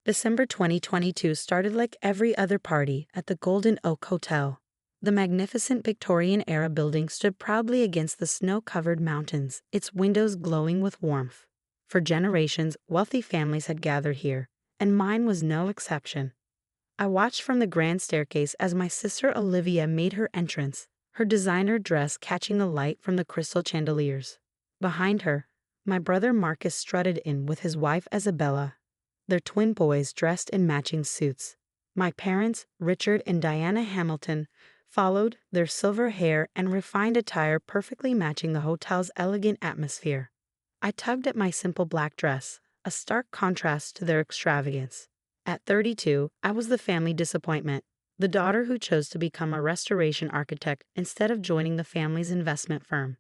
December 2022 started like every other party at the Golden Oak Hotel. The magnificent Victorian-era building stood proudly against the snow-covered mountains, its windows glowing with warmth. For generations, wealthy families had gathered here, and mine was no exception. I watched from the grand staircase as my sister Olivia made her entrance, her designer dress catching the light from the crystal chandeliers. Behind her, my brother Marcus strutted in with his wife Isabella, their twin boys dressed in matching suits. My parents, Richard and Diana Hamilton, followed, their silver hair and refined attire perfectly matching the hotel's elegant atmosphere. I tugged at my simple black dress, a stark contrast to their extravagance. At 32, I was the family disappointment, the daughter who chose to become a restoration architect instead of joining the family's investment firm.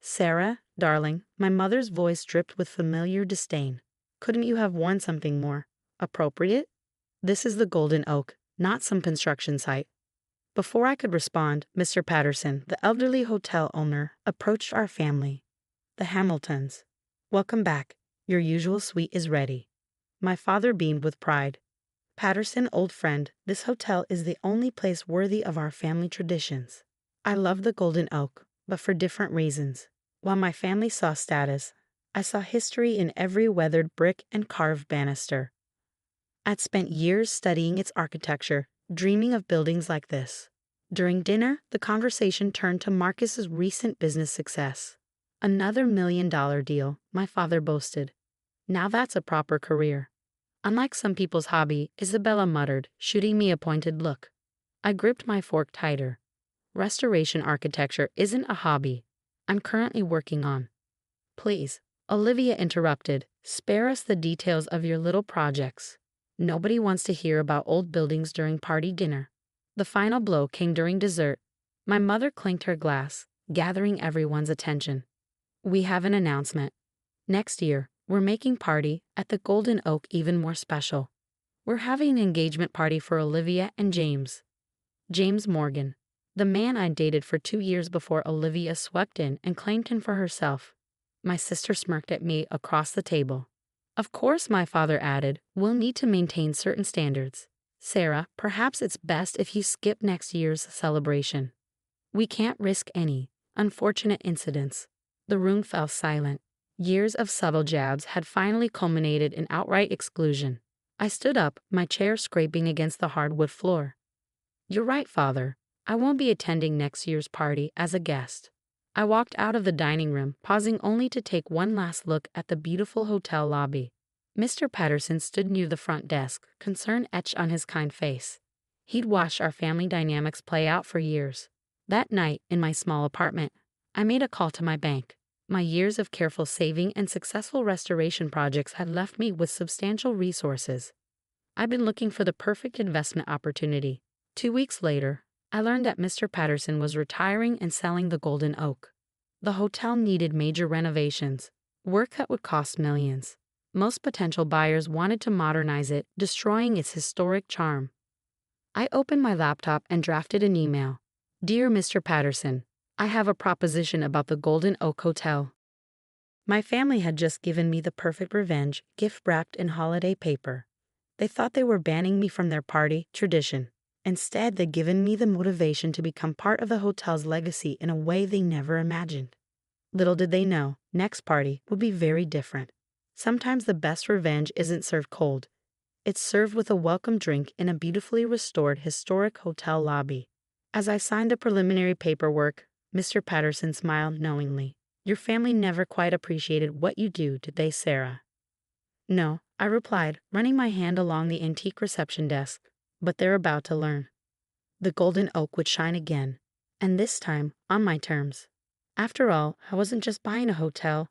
"Sarah, darling," my mother's voice dripped with familiar disdain. "Couldn't you have worn something more appropriate? This is the Golden Oak, not some construction site." Before I could respond, Mr. Patterson, the elderly hotel owner, approached our family. "The Hamiltons. Welcome back. Your usual suite is ready." My father beamed with pride. "Patterson, old friend, this hotel is the only place worthy of our family traditions." I love the Golden Oak, but for different reasons. While my family saw status, I saw history in every weathered brick and carved banister. I'd spent years studying its architecture, dreaming of buildings like this. During dinner, the conversation turned to Marcus's recent business success. "Another $1 million deal," my father boasted. "Now that's a proper career." "Unlike some people's hobby," Isabella muttered, shooting me a pointed look. I gripped my fork tighter. "Restoration architecture isn't a hobby I'm currently working on." "Please," Olivia interrupted, "spare us the details of your little projects. Nobody wants to hear about old buildings during party dinner." The final blow came during dessert. My mother clinked her glass, gathering everyone's attention. "We have an announcement. Next year, we're making party at the Golden Oak even more special. We're having an engagement party for Olivia and James. James Morgan, the man I dated for 2 years before Olivia swept in and claimed him for herself." My sister smirked at me across the table. "Of course," my father added, "we'll need to maintain certain standards. Sarah, perhaps it's best if you skip next year's celebration. We can't risk any unfortunate incidents." The room fell silent. Years of subtle jabs had finally culminated in outright exclusion. I stood up, my chair scraping against the hardwood floor. "You're right, Father. I won't be attending next year's party as a guest." I walked out of the dining room, pausing only to take one last look at the beautiful hotel lobby. Mr. Patterson stood near the front desk, concern etched on his kind face. He'd watched our family dynamics play out for years. That night, in my small apartment, I made a call to my bank. My years of careful saving and successful restoration projects had left me with substantial resources. I'd been looking for the perfect investment opportunity. 2 weeks later, I learned that Mr. Patterson was retiring and selling the Golden Oak. The hotel needed major renovations, work that would cost millions. Most potential buyers wanted to modernize it, destroying its historic charm. I opened my laptop and drafted an email. "Dear Mr. Patterson, I have a proposition about the Golden Oak Hotel." My family had just given me the perfect revenge, gift wrapped in holiday paper. They thought they were banning me from their party tradition. Instead, they'd given me the motivation to become part of the hotel's legacy in a way they never imagined. Little did they know, next party would be very different. Sometimes the best revenge isn't served cold. It's served with a welcome drink in a beautifully restored historic hotel lobby. As I signed the preliminary paperwork, Mr. Patterson smiled knowingly. "Your family never quite appreciated what you do, did they, Sarah?" "No," I replied, running my hand along the antique reception desk. "But they're about to learn." The Golden Oak would shine again, and this time on my terms. After all, I wasn't just buying a hotel.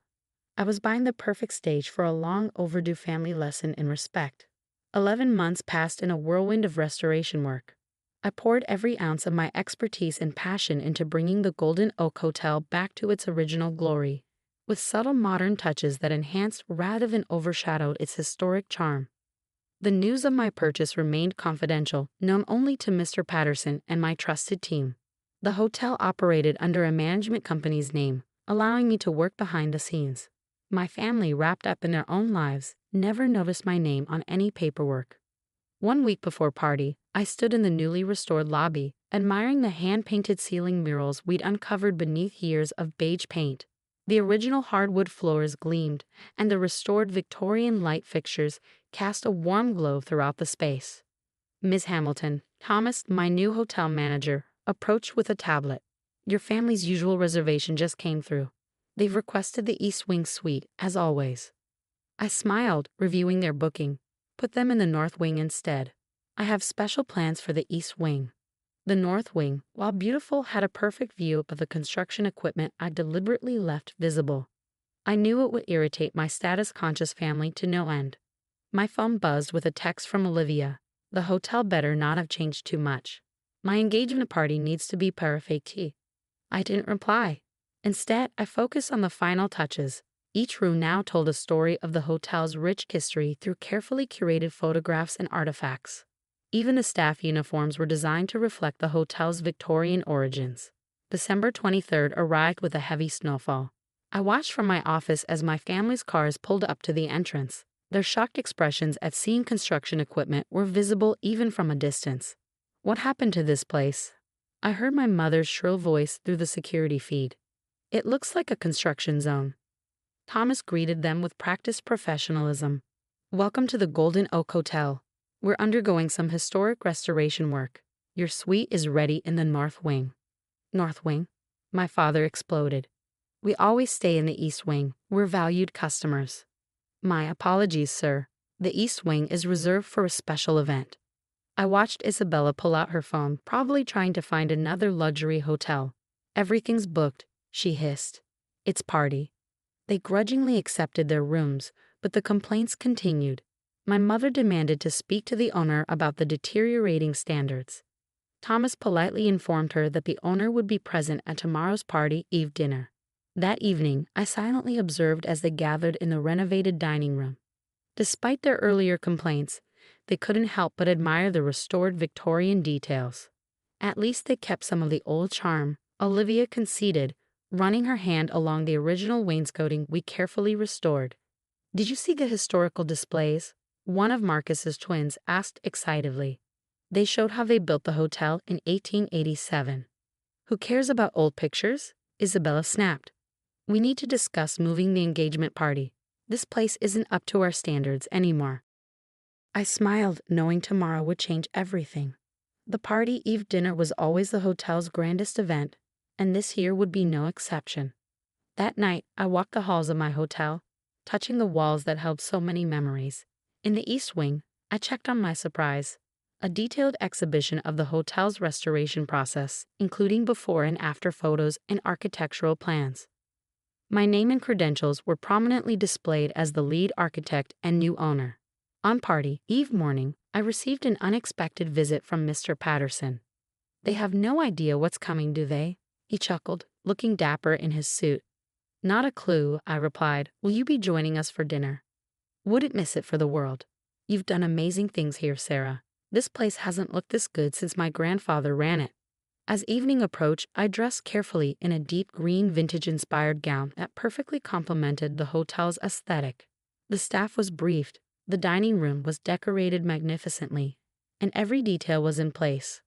I was buying the perfect stage for a long overdue family lesson in respect. 11 months passed in a whirlwind of restoration work. I poured every ounce of my expertise and passion into bringing the Golden Oak Hotel back to its original glory, with subtle modern touches that enhanced rather than overshadowed its historic charm. The news of my purchase remained confidential, known only to Mr. Patterson and my trusted team. The hotel operated under a management company's name, allowing me to work behind the scenes. My family, wrapped up in their own lives, never noticed my name on any paperwork. 1 week before party, I stood in the newly restored lobby, admiring the hand-painted ceiling murals we'd uncovered beneath years of beige paint. The original hardwood floors gleamed, and the restored Victorian light fixtures cast a warm glow throughout the space. Miss Hamilton, Thomas, my new hotel manager, approached with a tablet. Your family's usual reservation just came through. They've requested the East Wing suite, as always. I smiled, reviewing their booking. Put them in the North Wing instead. I have special plans for the East Wing. The North Wing, while beautiful, had a perfect view of the construction equipment I deliberately left visible. I knew it would irritate my status-conscious family to no end. My phone buzzed with a text from Olivia. The hotel better not have changed too much. My engagement party needs to be perfect. I didn't reply. Instead, I focused on the final touches. Each room now told a story of the hotel's rich history through carefully curated photographs and artifacts. Even the staff uniforms were designed to reflect the hotel's Victorian origins. December 23rd arrived with a heavy snowfall. I watched from my office as my family's cars pulled up to the entrance. Their shocked expressions at seeing construction equipment were visible even from a distance. What happened to this place? I heard my mother's shrill voice through the security feed. It looks like a construction zone. Thomas greeted them with practiced professionalism. Welcome to the Golden Oak Hotel. We're undergoing some historic restoration work. Your suite is ready in the North Wing. North Wing? My father exploded. We always stay in the East Wing. We're valued customers. My apologies, sir. The East Wing is reserved for a special event. I watched Isabella pull out her phone, probably trying to find another luxury hotel. Everything's booked, she hissed. It's party. They grudgingly accepted their rooms, but the complaints continued. My mother demanded to speak to the owner about the deteriorating standards. Thomas politely informed her that the owner would be present at tomorrow's party eve dinner. That evening, I silently observed as they gathered in the renovated dining room. Despite their earlier complaints, they couldn't help but admire the restored Victorian details. At least they kept some of the old charm, Olivia conceded, running her hand along the original wainscoting we carefully restored. Did you see the historical displays? One of Marcus's twins asked excitedly. They showed how they built the hotel in 1887. Who cares about old pictures? Isabella snapped. We need to discuss moving the engagement party. This place isn't up to our standards anymore. I smiled, knowing tomorrow would change everything. The party eve dinner was always the hotel's grandest event, and this year would be no exception. That night, I walked the halls of my hotel, touching the walls that held so many memories. In the East Wing, I checked on my surprise. A detailed exhibition of the hotel's restoration process, including before and after photos and architectural plans. My name and credentials were prominently displayed as the lead architect and new owner. On party eve morning, I received an unexpected visit from Mr. Patterson. They have no idea what's coming, do they? He chuckled, looking dapper in his suit. Not a clue, I replied. Will you be joining us for dinner? Wouldn't miss it for the world. You've done amazing things here, Sarah. This place hasn't looked this good since my grandfather ran it. As evening approached, I dressed carefully in a deep green vintage-inspired gown that perfectly complemented the hotel's aesthetic. The staff was briefed, the dining room was decorated magnificently, and every detail was in place.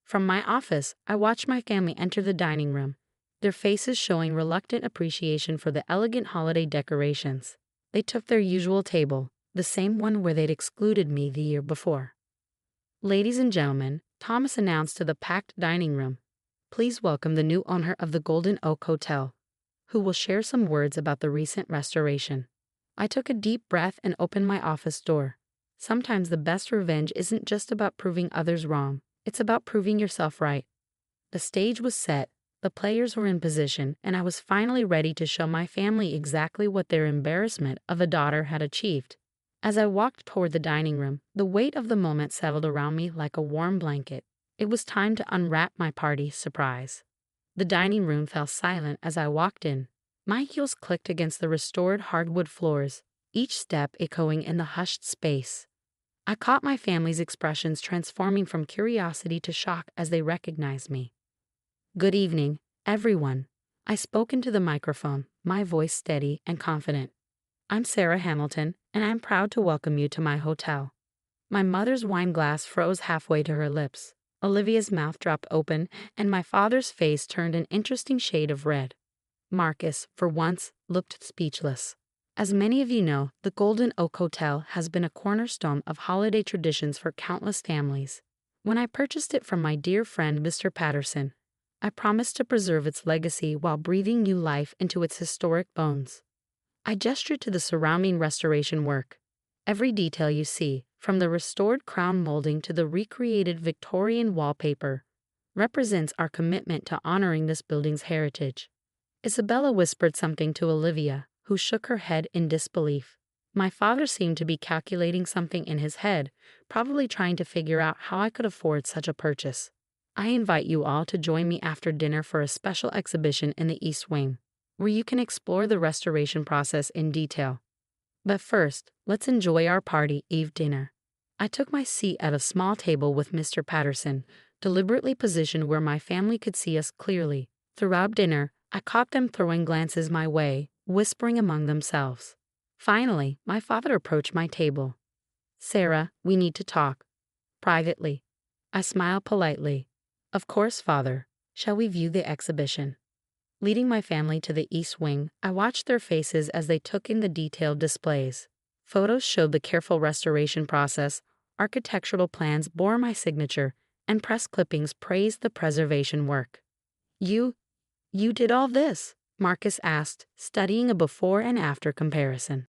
From my office, I watched my family enter the dining room, their faces showing reluctant appreciation for the elegant holiday decorations. They took their usual table, the same one where they'd excluded me the year before. Ladies and gentlemen, Thomas announced to the packed dining room, please welcome the new owner of the Golden Oak Hotel, who will share some words about the recent restoration. I took a deep breath and opened my office door. Sometimes the best revenge isn't just about proving others wrong, it's about proving yourself right. The stage was set, the players were in position, and I was finally ready to show my family exactly what their embarrassment of a daughter had achieved. As I walked toward the dining room, the weight of the moment settled around me like a warm blanket. It was time to unwrap my party surprise. The dining room fell silent as I walked in. My heels clicked against the restored hardwood floors, each step echoing in the hushed space. I caught my family's expressions transforming from curiosity to shock as they recognized me. Good evening, everyone. I spoke into the microphone, my voice steady and confident. I'm Sarah Hamilton, and I'm proud to welcome you to my hotel. My mother's wine glass froze halfway to her lips. Olivia's mouth dropped open, and my father's face turned an interesting shade of red. Marcus, for once, looked speechless. As many of you know, the Golden Oak Hotel has been a cornerstone of holiday traditions for countless families. When I purchased it from my dear friend Mr. Patterson, I promised to preserve its legacy while breathing new life into its historic bones. I gestured to the surrounding restoration work. Every detail you see, from the restored crown molding to the recreated Victorian wallpaper, represents our commitment to honoring this building's heritage. Isabella whispered something to Olivia, who shook her head in disbelief. My father seemed to be calculating something in his head, probably trying to figure out how I could afford such a purchase. I invite you all to join me after dinner for a special exhibition in the East Wing, where you can explore the restoration process in detail. But first, let's enjoy our party Eve dinner. I took my seat at a small table with Mr. Patterson, deliberately positioned where my family could see us clearly. Throughout dinner, I caught them throwing glances my way, whispering among themselves. Finally, my father approached my table. "Sarah, we need to talk. Privately." I smiled politely. "Of course, father. Shall we view the exhibition?" Leading my family to the East Wing, I watched their faces as they took in the detailed displays. Photos showed the careful restoration process, architectural plans bore my signature, and press clippings praised the preservation work. You did all this?" Marcus asked, studying a before and after comparison.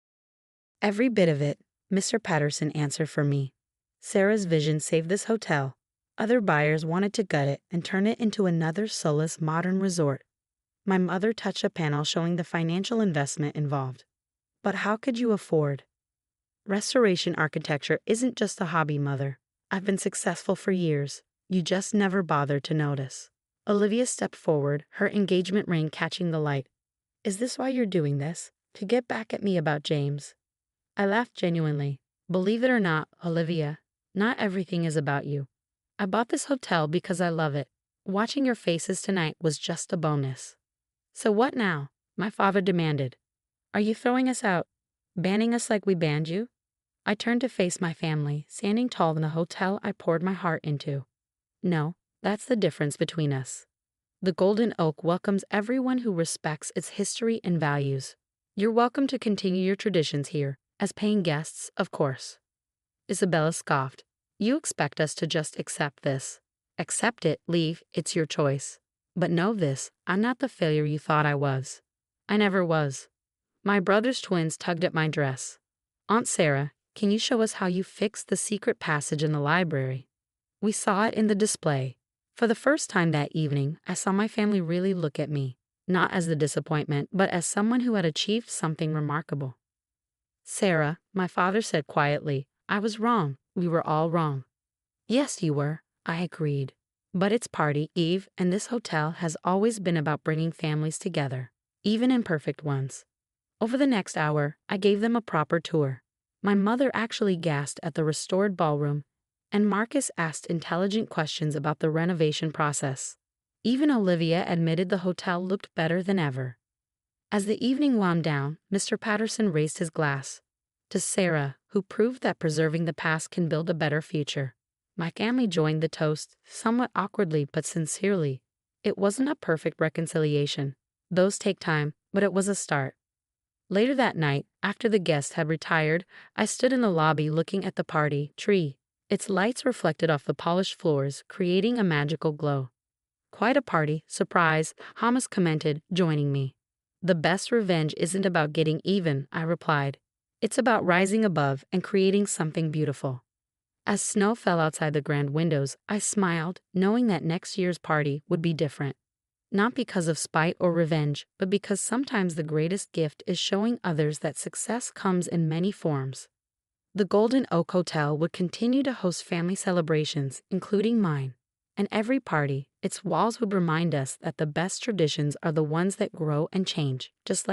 "Every bit of it," Mr. Patterson answered for me. "Sarah's vision saved this hotel. Other buyers wanted to gut it and turn it into another soulless modern resort. My mother touched a panel showing the financial investment involved. But how could you afford? Restoration architecture isn't just a hobby, Mother. I've been successful for years. You just never bothered to notice." Olivia stepped forward, her engagement ring catching the light. "Is this why you're doing this? To get back at me about James?" I laughed genuinely. "Believe it or not, Olivia, not everything is about you. I bought this hotel because I love it. Watching your faces tonight was just a bonus." "So what now?" my father demanded. "Are you throwing us out? Banning us like we banned you?" I turned to face my family, standing tall in the hotel I poured my heart into. "No, that's the difference between us. The Golden Oak welcomes everyone who respects its history and values. You're welcome to continue your traditions here, as paying guests, of course." Isabella scoffed. "You expect us to just accept this. Accept it, leave, it's your choice. But know this, I'm not the failure you thought I was. I never was." My brother's twins tugged at my dress. "Aunt Sarah, can you show us how you fixed the secret passage in the library?" We saw it in the display. For the first time that evening, I saw my family really look at me, not as the disappointment, but as someone who had achieved something remarkable. "Sarah," my father said quietly, "I was wrong. We were all wrong." "Yes, you were," I agreed. "But it's party Eve, and this hotel has always been about bringing families together, even imperfect ones." Over the next hour, I gave them a proper tour. My mother actually gasped at the restored ballroom, and Marcus asked intelligent questions about the renovation process. Even Olivia admitted the hotel looked better than ever. As the evening wound down, Mr. Patterson raised his glass. "To Sarah, who proved that preserving the past can build a better future." My family joined the toast, somewhat awkwardly but sincerely. It wasn't a perfect reconciliation. Those take time, but it was a start. Later that night, after the guests had retired, I stood in the lobby looking at the party tree. Its lights reflected off the polished floors, creating a magical glow. "Quite a party, surprise," Hamas commented, joining me. "The best revenge isn't about getting even," I replied. "It's about rising above and creating something beautiful." As snow fell outside the grand windows, I smiled, knowing that next year's party would be different. Not because of spite or revenge, but because sometimes the greatest gift is showing others that success comes in many forms. The Golden Oak Hotel would continue to host family celebrations, including mine. And every party, its walls would remind us that the best traditions are the ones that grow and change, just like